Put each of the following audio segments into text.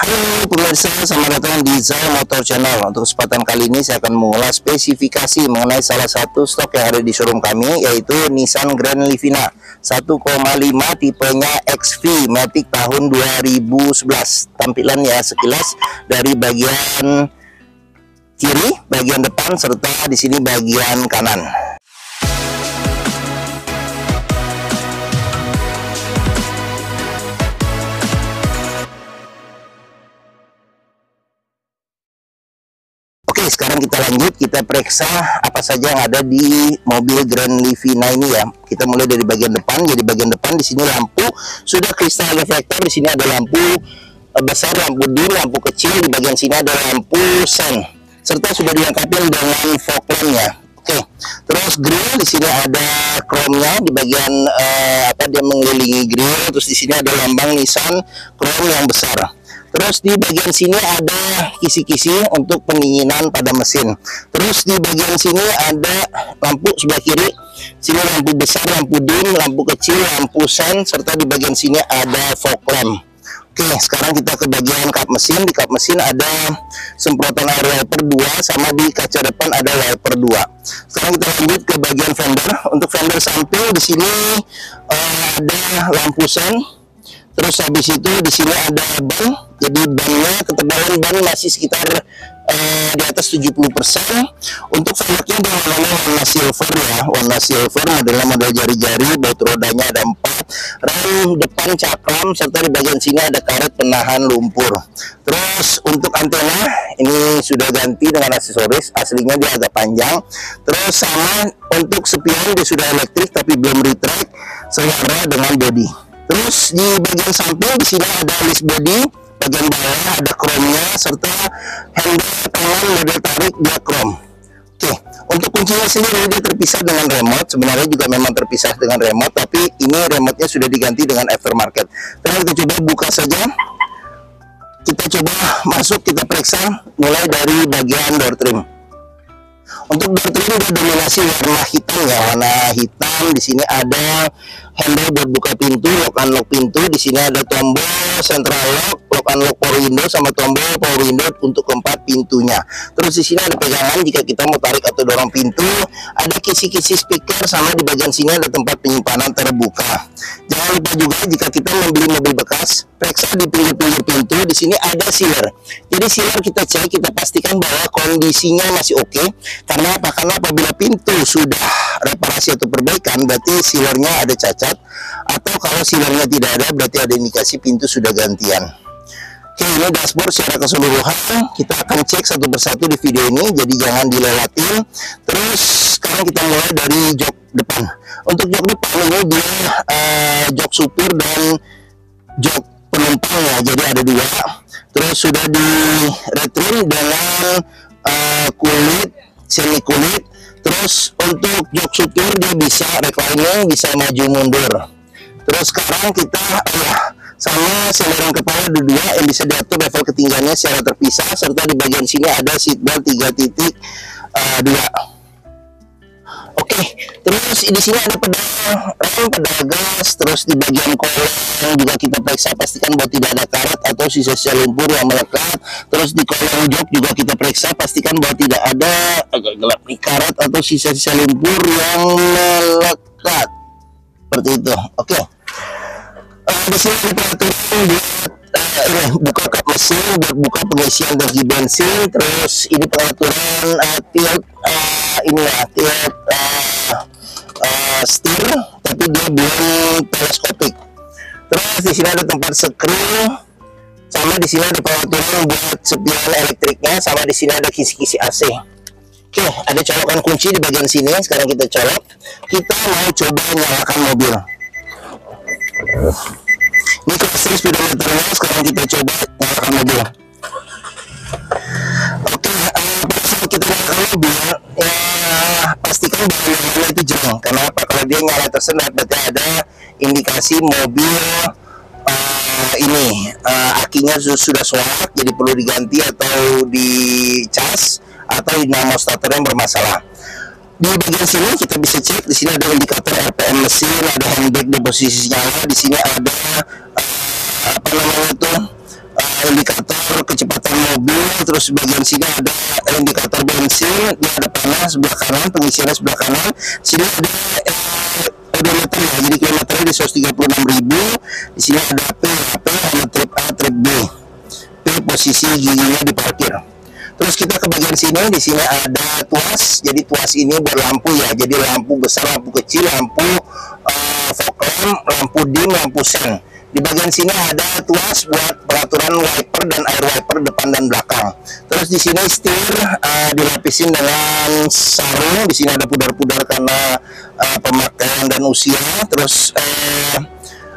Halo pemirsa, selamat datang di Zai Motor Channel. Untuk kesempatan kali ini saya akan mengulas spesifikasi mengenai salah satu stok yang ada di showroom kami, yaitu Nissan Grand Livina 1,5 tipenya XV Matic tahun 2011. Tampilan ya sekilas dari bagian kiri, bagian depan, serta di sini bagian kanan. Oke, sekarang kita lanjut, kita periksa apa saja yang ada di mobil Grand Livina ini ya. Kita mulai dari bagian depan. Jadi bagian depan di sini lampu sudah kristal reflektor, di sini ada lampu besar, lampu dim, lampu kecil, di bagian sini ada lampu sen, serta sudah dilengkapi dengan fog lamp-nya. Oke, terus grill di sini ada chrome-nya di bagian dia mengelilingi grill. Terus di sini ada lambang Nissan chrome yang besar. Terus di bagian sini ada kisi-kisi untuk pendinginan pada mesin. Terus di bagian sini ada lampu sebelah kiri. Sini lampu besar, lampu dim, lampu kecil, lampu sen, serta di bagian sini ada fog lamp. Oke, sekarang kita ke bagian kap mesin. Di kap mesin ada semprotan air wiper 2, sama di kaca depan ada wiper 2. Sekarang kita lanjut ke bagian fender. Untuk fender samping di sini ada lampu sen. Terus habis itu di sini ada ban. Jadi bannya, ketebalan ban masih sekitar di atas 70%. Untuk velgnya warna silver ya, warna silver, modelnya model jari-jari, baut rodanya ada 4, rem depan cakram, serta di bagian sini ada karet penahan lumpur. Terus untuk antena ini sudah ganti dengan aksesoris, aslinya dia agak panjang. Terus sama untuk spion dia sudah elektrik tapi belum retract, secara dengan body. Terus di bagian samping di sini ada list body, bagian bawah ada chrome-nya, serta handle tangan model tarik dia chrome. Oke, untuk kuncinya sendiri dia terpisah dengan remote. Sebenarnya juga memang terpisah dengan remote, tapi ini remote-nya sudah diganti dengan aftermarket. Terus kita coba buka saja. Kita coba masuk, kita periksa mulai dari bagian door trim. Untuk door trim dia dominasi warna hitam ya, warna hitam. Di sini ada handle buat buka pintu, lock unlock pintu. Di sini ada tombol central lock unlock power window, sama tombol power window untuk keempat pintunya. Terus di sini ada pegangan jika kita mau tarik atau dorong pintu. Ada kisi-kisi speaker, sama di bagian sini ada tempat penyimpanan terbuka. Jangan lupa juga jika kita membeli mobil bekas, periksa di pinggir-pinggir pintu. Di sini ada sealer. Jadi sealer kita cek, kita pastikan bahwa kondisinya masih oke. Karena apa? Karena apabila pintu sudah reparasi atau perbaikan, berarti sealernya ada cacat. Atau kalau sealernya tidak ada, berarti ada indikasi pintu sudah gantian. Oke, ini dashboard secara keseluruhan. Kita akan cek satu persatu di video ini, jadi jangan dilewatin. Terus sekarang kita mulai dari jok depan. Untuk jok depan ini dia jok supir dan jok penumpang ya, jadi ada 2. Terus sudah di retrim dengan kulit, semi kulit. Terus untuk jok supir dia bisa reclining, bisa maju mundur. Terus sekarang kita sama seleran kepala ada 2 yang bisa diatur level ketinggiannya secara terpisah, serta di bagian sini ada seatbelt 3.2. Oke, terus di sini ada pedal rem, pedal gas. Terus di bagian kolong juga kita periksa, pastikan bahwa tidak ada karet atau sisa-sisa lumpur yang melekat. Terus di kolong jok juga kita periksa, pastikan bahwa tidak ada, agak gelap nih, karet atau sisa-sisa lumpur yang melekat. Seperti itu. Oke. Di sini ada peraturan buat buka kap mesin, buat buka pengisian tangki bensin. Terus ini pengaturan tilt ini ya, tilt setir, tapi dia belum teleskopik. Terus di sini ada tempat screw, sama di sini ada pengaturan buat spion elektriknya, sama di sini ada kisi-kisi AC. Oke, ada colokan kunci di bagian sini. Sekarang kita colok. Kita mau coba nyalakan mobil. Ini cluster speedometernya. Sekarang kita coba nyalakan mobil. Oke, saat kita nyalakan mobil ya, pastikan bahwa mobilnya itu jernih. Kenapa? Kalau dia nyala tersendat, berarti ada indikasi mobil akinya sudah soak, jadi perlu diganti atau dicas, atau dinamo starter yang bermasalah. Di bagian sini kita bisa cek, di sini ada indikator RPM mesin, ada handbrake di posisi nyala, di sini ada indikator mobil. Terus bagian sini ada indikator bensin, dia ada panas sebelah kanan, pengisian sebelah kanan. Sini ada odometer ya, jadi kilometernya di 136.000. Di sini ada P sama trip A, trip B. P posisi giginya di parkir. Terus kita ke bagian sini, di sini ada tuas. Jadi tuas ini berlampu ya, jadi lampu besar, lampu kecil, lampu fog lamp, lampu dim, lampu sen. Di bagian sini ada tuas buat pengaturan wiper dan air wiper depan dan belakang. Terus di sini setir dilapisin dengan sarung. Di sini ada pudar-pudar karena pemakaian dan usia. Terus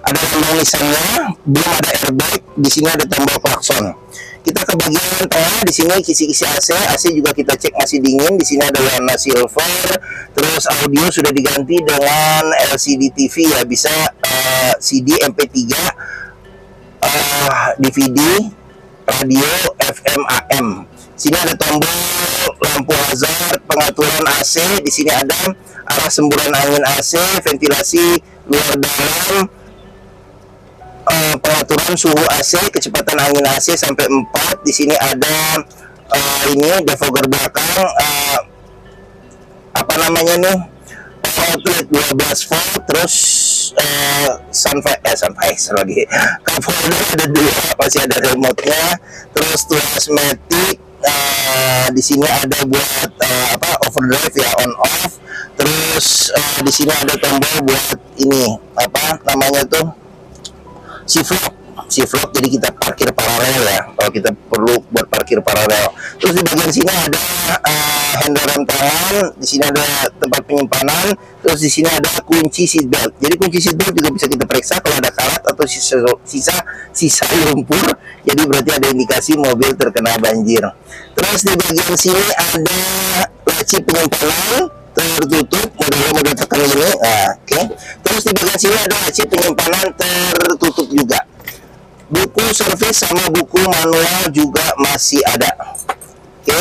ada tombol nisannya, belum ada airbag. Di sini ada tombol klakson. Kita ke bagian tengah, di sini kisi-kisi AC. AC juga kita cek masih dingin. Di sini ada warna silver. Terus audio sudah diganti dengan LCD TV ya, bisa CD, MP3, DVD, radio, FM, AM. Sini ada tombol lampu hazard, pengaturan AC. Di sini ada arah semburan angin AC, ventilasi luar dalam, pengaturan suhu AC, kecepatan angin AC sampai 4. Di sini ada ini defogger belakang, apa namanya nih, outlet 12 volt. Terus sunvisor lagi, cup holder ada 2, masih ada remote-nya. Terus tuas matic, di sini ada buat overdrive ya, on off. Terus di sini ada tombol buat ini apa namanya tuh, shiflock, jadi kita parkir paralel ya, kalau kita perlu buat parkir paralel. Terus di bagian sini ada handle rem tangan, di sini ada tempat penyimpanan. Terus di sini ada kunci seatbelt. Jadi kunci seatbelt juga bisa kita periksa kalau ada karat atau sisa lumpur. Jadi berarti ada indikasi mobil terkena banjir. Terus di bagian sini ada laci penyimpanan tertutup, model tekan ini. Oke. Terus di bagian sini ada laci penyimpanan tertutup juga. Buku servis sama buku manual juga masih ada. Oke,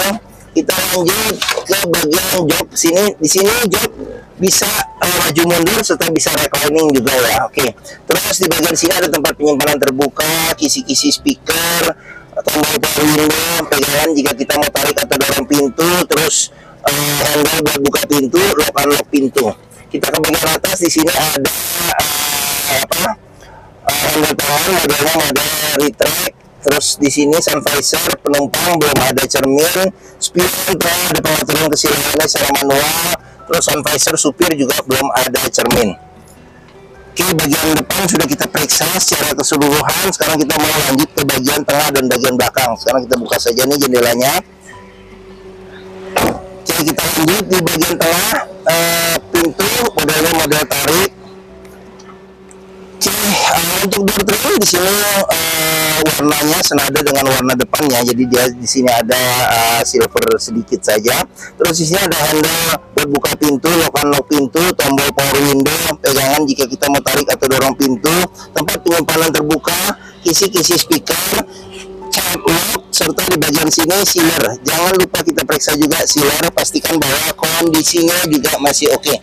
kita lanjut ke bagian jok sini. Di sini jok bisa maju mundur serta bisa reclining juga ya. Oke. Terus di bagian sini ada tempat penyimpanan terbuka, kisi-kisi speaker, tombol power window, pegangan jika kita mau tarik atau dorong pintu. Terus handle buat buka pintu, lock unlock pintu. Kita ke bagian atas, di sini ada handle tangan, modelnya model retract. Terus di sini sun visor penumpang, belum ada cermin. Spion ada pengaturan kesilangannya secara manual. Terus sun visor supir juga belum ada cermin. Oke, bagian depan sudah kita periksa secara keseluruhan. Sekarang kita mau lanjut ke bagian tengah dan bagian belakang. Sekarang kita buka saja nih jendelanya. Oke, kita lanjut di bagian tengah. Pintu modelnya model tarik. Oke, untuk door trim di sini warnanya senada dengan warna depannya, jadi dia di sini ada silver sedikit saja. Terus di sini ada handle buat buka pintu, lock unlock pintu, tombol power window, pegangan jika kita mau tarik atau dorong pintu, tempat penyimpanan terbuka, kisi-kisi speaker, child lock, serta di bagian sini sealer. Jangan lupa kita periksa juga sealer, pastikan bahwa kondisinya juga masih oke.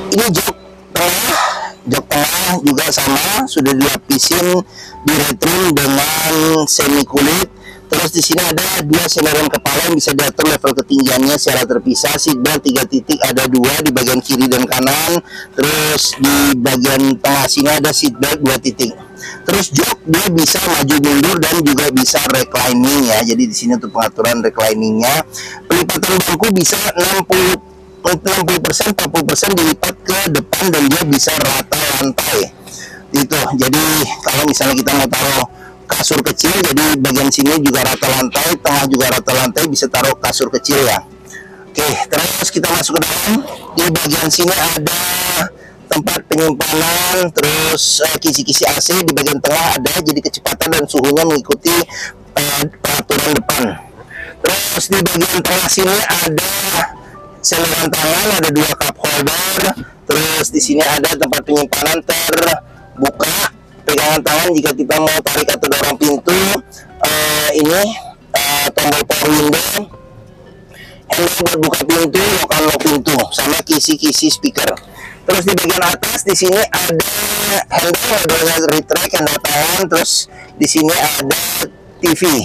Ini jok tengah juga sama, sudah dilapisin di retrim dengan semi kulit. Terus di sini ada 2 senderan kepala yang bisa diatur level ketinggiannya secara terpisah. Seatbelt 3 titik, ada 2 di bagian kiri dan kanan. Terus di bagian tengah sini ada seatbelt 2 titik. Terus jok dia bisa maju mundur dan juga bisa reclining ya. Jadi di sini untuk pengaturan recliningnya. Pelipatan bangku bisa 60%, 40% dilipat ke depan dan dia bisa rata lantai gitu. Jadi kalau misalnya kita mau taruh kasur kecil, jadi bagian sini juga rata lantai, tengah juga rata lantai, bisa taruh kasur kecil ya. Oke, terus kita masuk ke dalam. Di bagian sini ada tempat penyimpanan, terus kisi-kisi AC. Di bagian tengah ada, jadi kecepatan dan suhunya mengikuti peraturan depan. Terus di bagian tengah sini ada senderan tangan, ada 2 cup holder. Terus di sini ada tempat penyimpanan terbuka, pegangan tangan jika kita mau tarik atau dorong pintu. Ini tombol power window, handle buat buka pintu, lock unlock pintu, sama kisi-kisi speaker. Terus di bagian atas di sini ada handle retract, handle tangan. Terus di sini ada TV.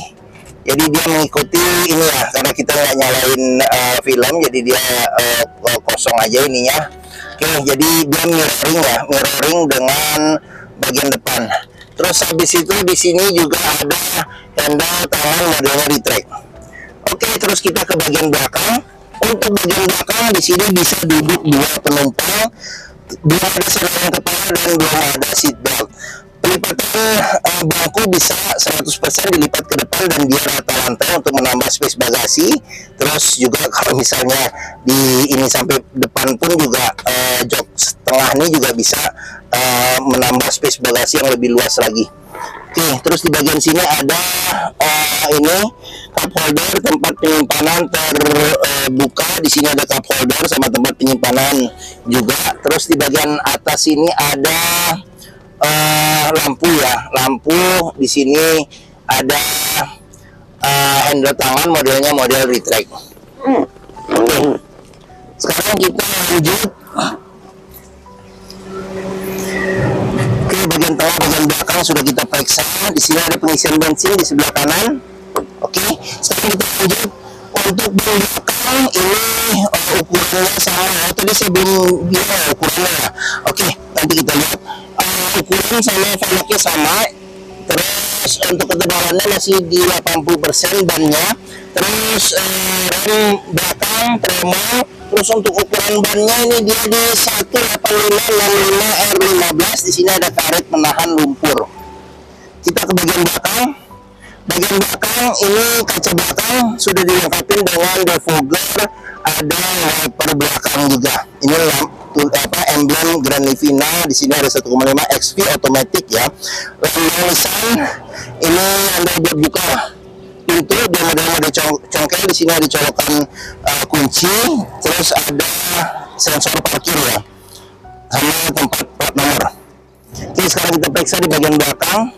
Jadi dia mengikuti ini ya, karena kita nggak nyalain film, jadi dia kosong aja ininya. Oke, jadi dia mirroring ya, mirroring dengan bagian depan. Terus habis itu di sini juga ada handle tangan modelnya retract. Oke, terus kita ke bagian belakang. Untuk bagian belakang di sini bisa duduk dua penumpang, belum ada serangan kepala dan belum ada seat belt. Pelipatan bangku bisa 100% dilipat ke depan dan dia rata lantai untuk menambah space bagasi. Terus juga kalau misalnya di ini sampai depan pun juga jok setengah ini juga bisa menambah space bagasi yang lebih luas lagi. Oke, terus di bagian sini ada ini cup holder, tempat penyimpanan terbuka. Di sini ada cup holder sama tempat penyimpanan juga. Terus di bagian atas ini ada lampu ya, lampu. Di sini ada handle tangan modelnya model retract. Oke. Sekarang kita lanjut ke bagian tengah, bagian belakang sudah kita periksa. Di sini ada pengisian bensin di sebelah kanan. Oke, sekarang kita lanjut untuk ban belakang. Ini ukurannya sama. Tadi saya belum bilang ukurannya ya. Oke, nanti kita lihat. Ukuran sama velgnya sama. Terus untuk ketebalannya masih di 80% bannya. Terus rem belakang tremor. Terus untuk ukuran bannya ini dia di 18565 R15. Di sini ada karet menahan lumpur. Kita ke bagian belakang. Bagian belakang ini kaca belakang sudah dilengkapi dengan defogger, ada wiper belakang juga. Ini emblem Grand Livina. Di sini ada 1,5 XV automatic ya. Lampu Nissan ini Anda buat buka pintu, dia mode congkel. Di sini ada colokan kunci, terus ada sensor parkir ya, sama tempat plat nomor. Oke, sekarang kita periksa di bagian belakang.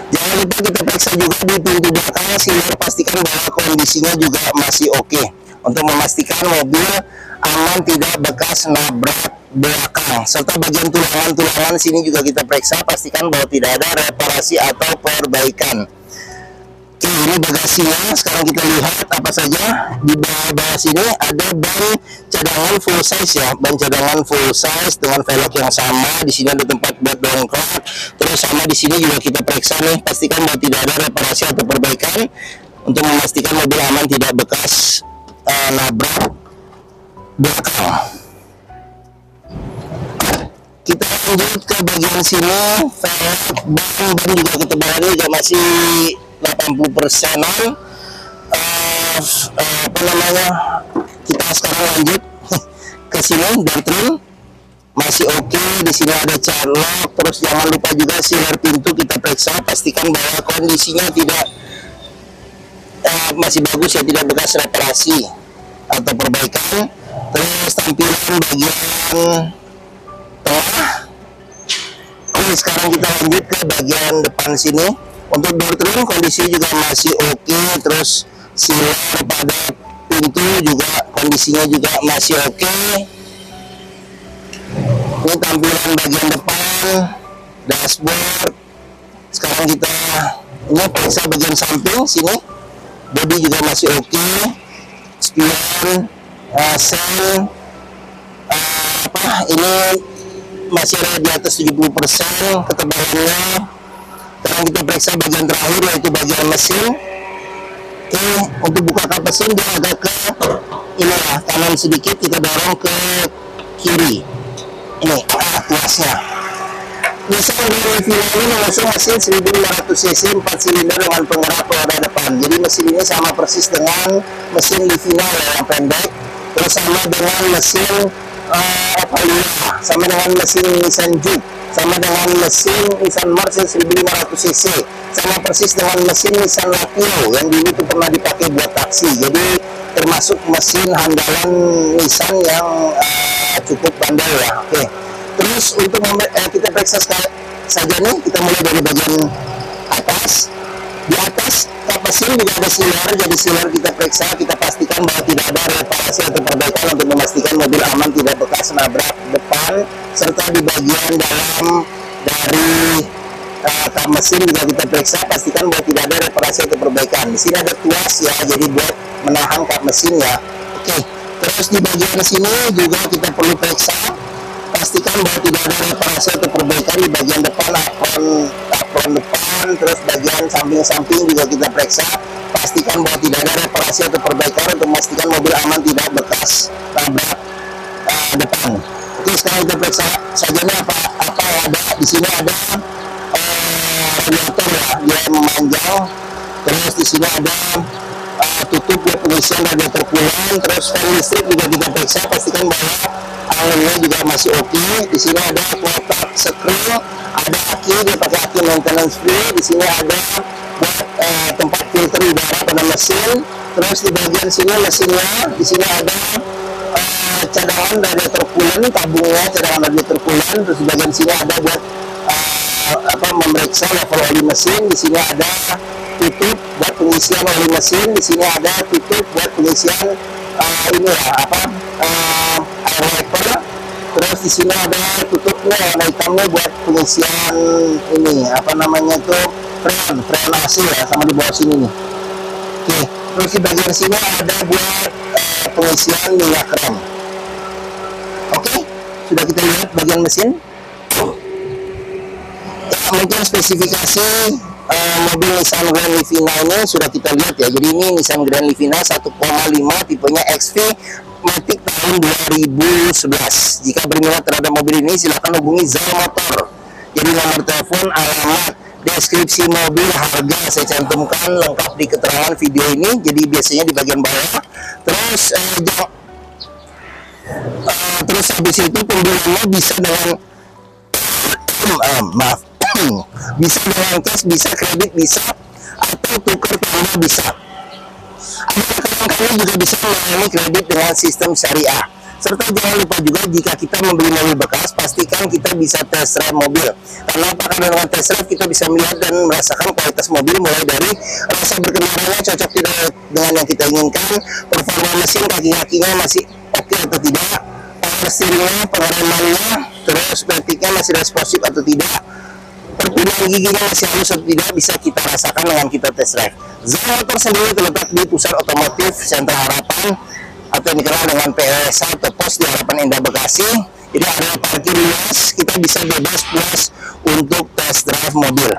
Jangan lupa kita periksa juga di pintu belakang sehingga pastikan bahwa kondisinya juga masih oke. Untuk memastikan mobil aman, tidak bekas nabrak belakang. Serta bagian tulangan-tulangan sini juga kita periksa, pastikan bahwa tidak ada reparasi atau perbaikan. Oke, ini bagasinya. Sekarang kita lihat apa saja di bawah sini. Ada ban cadangan full size ya, ban cadangan full size dengan velg yang sama. Di sini ada tempat buat dongkrak. Terus sama di sini juga kita periksa nih, pastikan bahwa tidak ada reparasi atau perbaikan untuk memastikan mobil aman, tidak bekas nabrak belakang. Kita lanjut ke bagian sini. Ban juga ketebalannya juga masih 80%-an. Apa namanya, kita sekarang lanjut ke sini. Dartrim masih oke. Di sini ada charlock. Terus jangan lupa juga sealer pintu kita periksa, pastikan bahwa kondisinya tidak masih bagus ya, tidak bekas reparasi atau perbaikan. Terus tampilan bagian tengah. Oke, sekarang kita lanjut ke bagian depan sini. Untuk door trim kondisi juga masih oke. Terus sealer pada pintu juga kondisinya juga masih oke. Ini tampilan bagian depan, dashboard. Sekarang kita ini periksa bagian samping sini. Bodi juga masih oke. Spion, sen, ini masih ada di atas 70% ketebalannya. Sekarang kita periksa bagian terakhir, yaitu bagian mesin. Oke, untuk buka kap mesin dia agak ke ini ya, kanan sedikit, kita dorong ke kiri. Ini tuasnya. Nissan Grand Livina ini mengusung mesin 1500 cc 4 silinder dengan penggerak roda depan. Jadi mesin ini sama persis dengan mesin Livina yang pendek. Terus sama dengan mesin sama dengan mesin Nissan Juke, sama dengan mesin Nissan March 1500 cc, sama persis dengan mesin Nissan Latino yang dulu itu pernah dipakai buat taksi. Jadi termasuk mesin andalan Nissan yang cukup bandel ya. Oke. Terus untuk kita periksa saja nih, kita mulai dari bagian atas. Di atas kap mesin juga ada sealer, jadi sealer kita periksa, kita pastikan bahwa tidak ada reparasi atau perbaikan untuk memastikan mobil aman, tidak bekas nabrak depan, serta di bagian dalam dari kap mesin juga kita periksa, pastikan bahwa tidak ada reparasi atau perbaikan. Di sini ada tuas ya, jadi buat menahan kap mesin ya. Oke, terus di bagian sini juga kita perlu periksa, pastikan bahwa tidak ada reparasi atau perbaikan di bagian depan apron depan, terus bagian samping-samping juga kita periksa, pastikan bahwa tidak ada reparasi atau perbaikan untuk memastikan mobil aman, tidak bekas tabrak depan. Oke, sekarang kita periksa saja nih apa yang ada. Di sini ada radiator ya, dia memanjang, terus di sini ada tutup buat pengisian radiator coolant, terus fan listrik juga kita periksa, pastikan bahwa anginnya juga masih oke. Di sini ada kotak screw, ada aki, dia pakai aki maintenance free. Di sini ada buat tempat filter udara pada mesin. Terus di bagian sini mesinnya, di sini ada cadangan radiator coolant, tabungnya cadangan radiator coolant. Terus di bagian sini ada buat memeriksa level oli mesin. Di sini ada tutup buat pengisian oli mesin. Di sini ada tutup buat pengisian ini ya air wiper. Terus di sini ada tutupnya warna hitamnya buat pengisian ini freon AC ya, sama di bawah sini nih. Oke, terus di bagian sini ada buat pengisian minyak rem. Oke, sudah kita lihat bagian mesin. Ya, mungkin spesifikasi mobil Nissan Grand Livina ini sudah kita lihat ya. Jadi ini Nissan Grand Livina 1,5 tipenya XV Matic tahun 2011. Jika berminat terhadap mobil ini silahkan hubungi Zal Motor. Jadi nomor telepon, alamat, deskripsi mobil, harga saya cantumkan lengkap di keterangan video ini. Jadi biasanya di bagian bawah. Terus habis itu pembeliannya bisa dengan bisa dengan cash, bisa kredit, bisa atau tukar tambah bisa. Kalian juga bisa melayani kredit dengan sistem syariah. Serta jangan lupa juga jika kita membeli mobil bekas, pastikan kita bisa test drive mobil. Karena dengan test drive kita bisa melihat dan merasakan kualitas mobil, mulai dari rasa berkendaranya cocok tidak dengan yang kita inginkan, performa mesin, kaki-kakinya masih oke atau tidak, power steeringnya, pengeremannya, terus pneumatiknya masih responsif atau tidak, perpindahan giginya masih halus atau tidak, bisa kita rasakan dengan kita test drive. Zal Motor sendiri terletak di Pusat Otomotif Sentra Harapan atau yang dikenal dengan PLS atau Pos di Harapan Indah Bekasi. Jadi area parkir luas, kita bisa bebas puas untuk test drive mobil.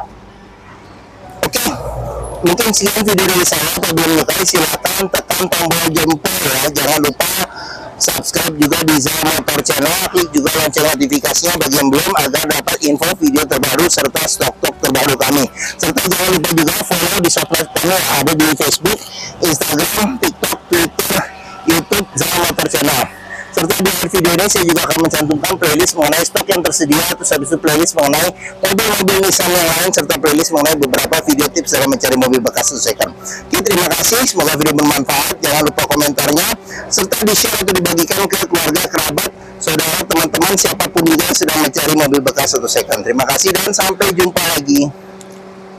Oke, mungkin sekian video dari saya. Apabila menyukai silahkan tekan tombol jempol ya. Jangan lupa subscribe juga di Zal Motor Channel, klik juga lonceng notifikasinya bagi yang belum agar dapat info video terbaru serta stok-stok terbaru kami. Serta jangan lupa juga follow di sosmed kami ada di Facebook, Instagram, TikTok, Twitter, YouTube Zal Motor Channel. Serta di akhir video ini saya juga akan mencantumkan playlist mengenai stok yang tersedia, terus habis itu playlist mengenai mobil-mobil Nissan yang lain, serta playlist mengenai beberapa video tips dalam mencari mobil bekas second. Oke, terima kasih, semoga video bermanfaat. Jangan lupa komentarnya, serta di-share atau dibagikan ke keluarga, kerabat, saudara, teman-teman, siapapun juga yang sedang mencari mobil bekas atau second. Terima kasih dan sampai jumpa lagi.